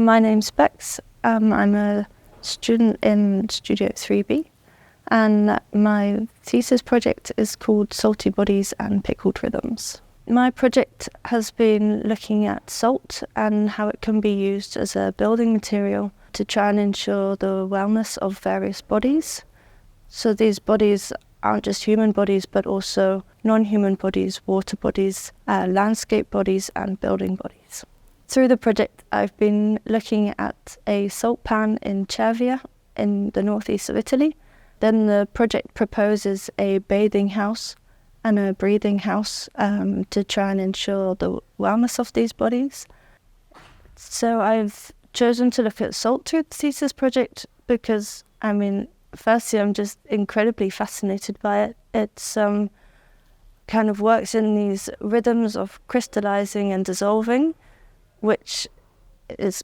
My name's Bex. I'm a student in Studio 3B, and my thesis project is called Salty Bodies and Pickled Rhythms. My project has been looking at salt and how it can be used as a building material to try and ensure the wellness of various bodies. So these bodies aren't just human bodies, but also non-human bodies, water bodies, landscape bodies, and building bodies. Through the project, I've been looking at a salt pan in Cervia in the northeast of Italy. Then the project proposes a bathing house and a breathing house to try and ensure the wellness of these bodies. So I've chosen to look at salt through the thesis project because, firstly, I'm just incredibly fascinated by it. It's kind of works in these rhythms of crystallizing and dissolving, which is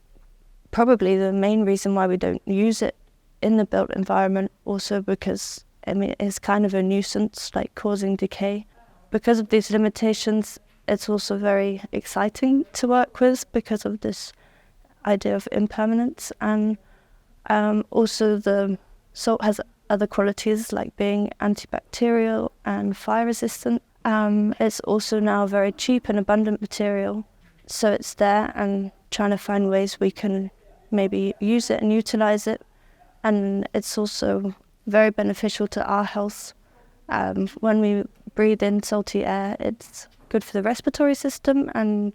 probably the main reason why we don't use it in the built environment, also because it's kind of a nuisance, like causing decay. Because of these limitations, it's also very exciting to work with because of this idea of impermanence, and also the salt has other qualities like being antibacterial and fire resistant. It's also now a very cheap and abundant material, so it's there, and trying to find ways we can maybe use it and utilize it. And it's also very beneficial to our health. When we breathe in salty air, it's good for the respiratory system, and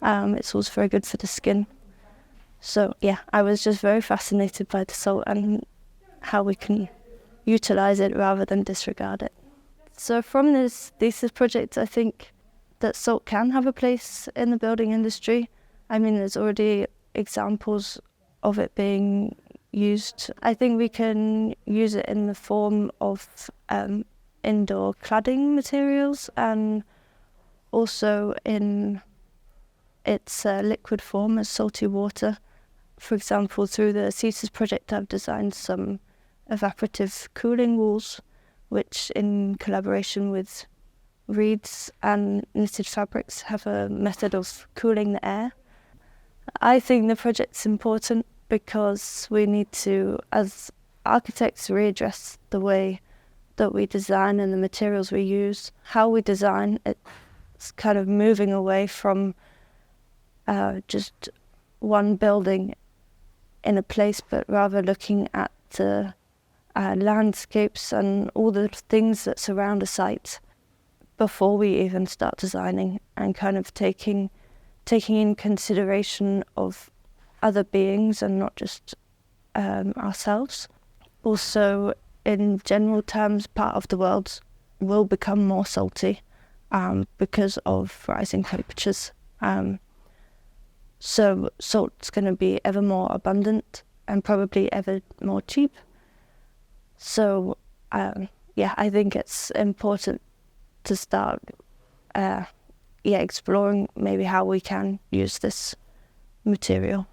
it's also very good for the skin. So yeah, I was just very fascinated by the salt and how we can utilize it rather than disregard it. So from this thesis project, I think that salt can have a place in the building industry. There's already examples of it being used. I think we can use it in the form of indoor cladding materials, and also in its liquid form as salty water. For example, through the thesis project, I've designed some evaporative cooling walls, which in collaboration with reeds and knitted fabrics have a method of cooling the air. I think the project's important because we need to, as architects, readdress the way that we design and the materials we use. How we design, it's kind of moving away from just one building in a place, but rather looking at the landscapes and all the things that surround a site before we even start designing, and kind of taking in consideration of other beings and not just ourselves. Also, in general terms, part of the world will become more salty because of rising temperatures. So salt's going to be ever more abundant and probably ever more cheap. So I think it's important to start exploring maybe how we can use this material.